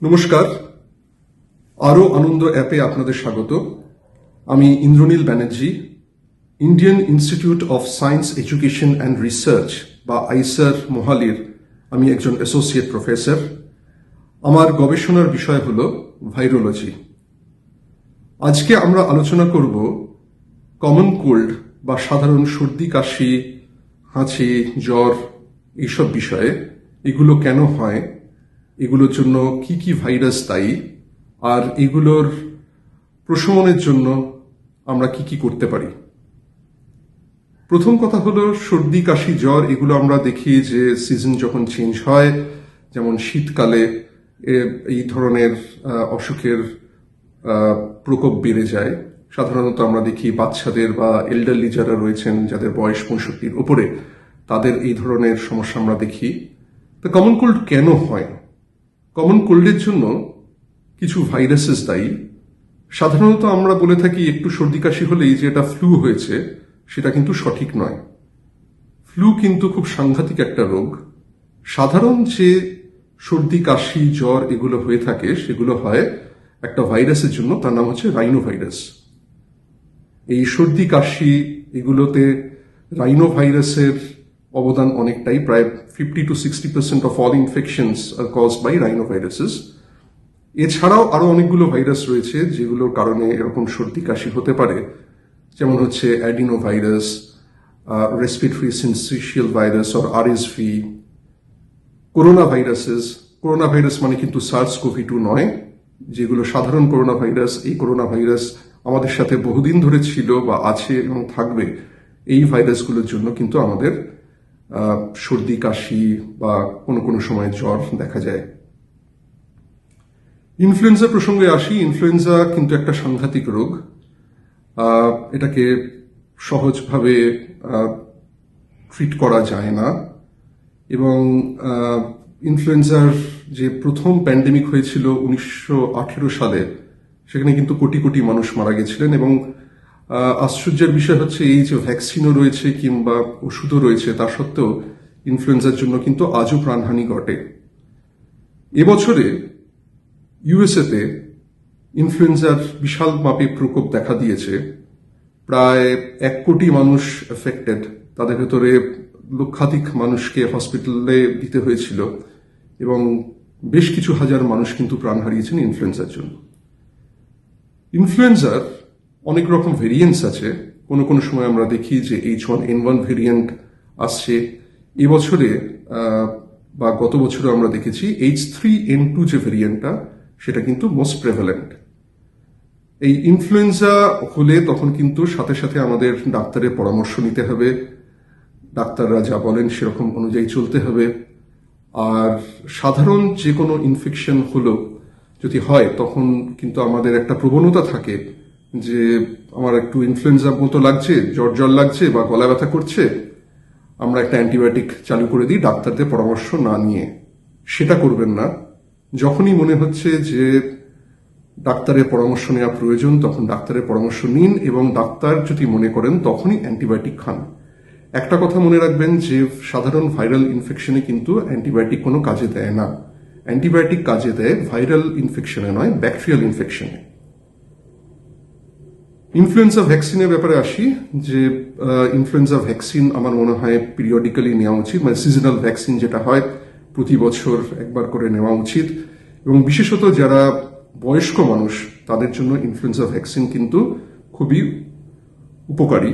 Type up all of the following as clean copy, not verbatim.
নমস্কার, আরও আনন্দ অ্যাপে আপনাদের স্বাগত। আমি Indranil Banerjee, Indian institute of science education and research বা আইসার মোহালির আমি একজন অ্যাসোসিয়েট প্রফেসর। আমার গবেষণার বিষয় হল ভাইরোলজি। আজকে আমরা আলোচনা করব কমন কোল্ড বা সাধারণ সর্দি কাশি, হাঁচি, জ্বর এইসব বিষয়ে। এগুলো কেন হয়, এগুলোর জন্য কি কি ভাইরাস দায়ী, আর এগুলোর প্রশমনের জন্য আমরা কি কি করতে পারি। প্রথম কথা হলো সর্দি কাশি জ্বর। এগুলো আমরা দেখি যে সিজন যখন চেঞ্জ হয়, যেমন শীতকালে এই ধরনের অসুখের প্রকোপ বেড়ে যায়। সাধারণত আমরা দেখি বাচ্চাদের বা এল্ডারলি যারা রয়েছেন, যাদের বয়স 65-র উপরে, তাদের এই ধরনের সমস্যা আমরা দেখি। তো কমন কোল্ড কেন হয়? কমন কোল্ডের জন্য কিছু ভাইরাসেস দায়ী। সাধারণত আমরা বলে থাকি একটু সর্দি কাশি হলেই যে এটা ফ্লু হয়েছে, সেটা কিন্তু সঠিক নয়। ফ্লু কিন্তু খুব সাংঘাতিক একটা রোগ। সাধারণ যে সর্দি কাশি জ্বর এগুলো হয়ে থাকে, সেগুলো হয় একটা ভাইরাসের জন্য, তার নাম হচ্ছে রাইনো ভাইরাস। এই সর্দি কাশি এগুলোতে রাইনো ভাইরাসের অবদান অনেকটাই, প্রায় 50 to 60% of all infections are caused by rhino viruses. এছাড়াও আরো অনেকগুলো ভাইরাস রয়েছে যেগুলোর কারণে এরকম সর্দি কাশি হতে পারে, যেমন হচ্ছে adeno virus, respiratory syncytial virus or RSV, corona viruses. Corona virus মানে কিন্তু SARS-CoV-2 নয়, যেগুলো সাধারণ করোনা ভাইরাস। এই করোনা ভাইরাস আমাদের সাথে বহুদিন ধরে ছিল বা আছে এবং থাকবে। এই ভাইরাসগুলোর জন্য কিন্তু আমাদের সর্দি কাশি বা কোনো কোনো সময় জ্বর দেখা যায়। ইনফ্লুয়েঞ্জা প্রসঙ্গে আসি। ইনফ্লুয়েঞ্জা কিন্তু একটা সাংঘাতিক রোগ। এটাকে সহজভাবে ট্রিট করা যায় না, এবং ইনফ্লুয়েঞ্জার যে প্রথম প্যান্ডেমিক হয়েছিল 1918 সালে, সেখানে কিন্তু কোটি কোটি মানুষ মারা গেছিলেন। এবং আশ্চর্যের বিষয় হচ্ছে এই যে ভ্যাকসিনও রয়েছে কিংবা ওষুধও রয়েছে, তা সত্ত্বেও ইনফ্লুয়েঞ্জার জন্য কিন্তু আজও প্রাণহানি ঘটে। এবছরে ইউএসএতে ইনফ্লুয়েঞ্জার বিশাল মাপে প্রকোপ দেখা দিয়েছে। প্রায় 1 কোটি মানুষ এফেক্টেড। তাদের ভেতরে লক্ষাধিক মানুষকে হসপিটালে দিতে হয়েছিল, এবং বেশ কিছু হাজার মানুষ কিন্তু প্রাণ হারিয়েছেন ইনফ্লুয়েঞ্জার জন্য। ইনফ্লুয়েঞ্জার অনেক রকম ভেরিয়েন্টস আছে। কোনো কোনো সময় আমরা দেখি যে H1N1 ভেরিয়েন্ট আসছে। এবছরে বা গত বছরে আমরা দেখেছি H3N2 যে ভেরিয়েন্টটা, সেটা কিন্তু মোস্ট প্রেভ্যালেন্ট। এই ইনফ্লুয়েঞ্জা হলে তখন কিন্তু সাথে সাথে আমাদের ডাক্তারের পরামর্শ নিতে হবে। ডাক্তাররা যা বলেন সেরকম অনুযায়ী চলতে হবে। আর সাধারণ যে কোনো ইনফেকশন হলো যদি হয়, তখন কিন্তু আমাদের একটা প্রবণতা থাকে যে আমার একটু ইনফ্লুয়েঞ্জার মতো লাগছে, জ্বর জ্বর লাগছে বা গলা ব্যথা করছে, আমরা একটা অ্যান্টিবায়োটিক চালু করে দিই ডাক্তারদের পরামর্শ না নিয়ে। সেটা করবেন না। যখনই মনে হচ্ছে যে ডাক্তারের পরামর্শ নেওয়া প্রয়োজন, তখন ডাক্তারের পরামর্শ নিন, এবং ডাক্তার যদি মনে করেন তখনই অ্যান্টিবায়োটিক খান। একটা কথা মনে রাখবেন যে সাধারণ ভাইরাল ইনফেকশনে কিন্তু অ্যান্টিবায়োটিক কোনো কাজে দেয় না। অ্যান্টিবায়োটিক কাজে দেয় ভাইরাল ইনফেকশনে নয়, ব্যাকটেরিয়াল ইনফেকশনে। ইনফ্লুয়েঞ্জা ভ্যাকসিনের ব্যাপারে আসি। যে ইনফ্লুয়েঞ্জা ভ্যাকসিন আমার মনে হয় পিরিয়ডিক্যালি নেওয়া উচিত, মানে সিজনাল ভ্যাকসিন যেটা হয় প্রতি বছর একবার করে নেওয়া উচিত। এবং বিশেষত যারা বয়স্ক মানুষ, তাদের জন্য ইনফ্লুয়েঞ্জা ভ্যাকসিন কিন্তু খুবই উপকারী।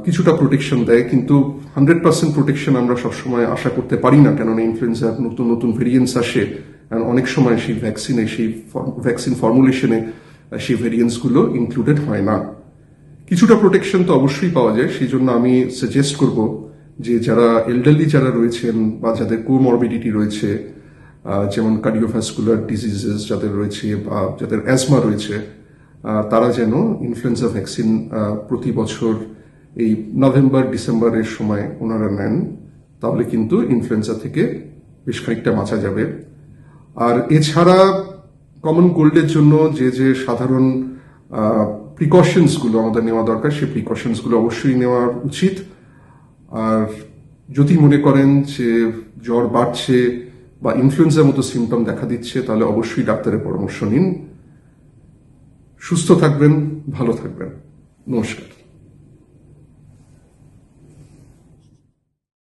কিছুটা প্রোটেকশন দেয়, কিন্তু 100% প্রোটেকশন আমরা সবসময় আশা করতে পারি না, কেননা ইনফ্লুয়েঞ্জার নতুন নতুন ভেরিয়েন্টস আসে। অনেক সময় সেই ভ্যাকসিনে, সেই ভ্যাকসিন ফর্মুলেশনে সেই ভেরিয়েন্টসগুলো ইনক্লুডেড হয় না। কিছুটা প্রোটেকশন তো অবশ্যই পাওয়া যায়। সেই জন্য আমি সাজেস্ট করব যে যারা এল্ডারলি যারা রয়েছেন বা যাদের কোমরবিডিটি রয়েছে, যেমন কার্ডিওভাস্কুলার ডিজিজেস যাদের রয়েছে বা যাদের অ্যাজমা রয়েছে, তারা যেন ইনফ্লুয়েঞ্জা ভ্যাকসিন প্রতি বছর এই নভেম্বর ডিসেম্বরের সময় ওনারা নেন। তাহলে কিন্তু ইনফ্লুয়েঞ্জা থেকে বেশ খানিকটা বাঁচা যাবে। আর এছাড়া কমন কোল্ডের জন্য যে যে সাধারণ প্রিকশনসগুলো আমাদের নেওয়া দরকার, সেই প্রিকশনসগুলো অবশ্যই নেওয়া উচিত। আর যদি মনে করেন যে জ্বর বাড়ছে বা ইনফ্লুয়েঞ্জার মতো সিমটম দেখা দিচ্ছে, তাহলে অবশ্যই ডাক্তারের পরামর্শ নিন। সুস্থ থাকবেন, ভালো থাকবেন। নমস্কার।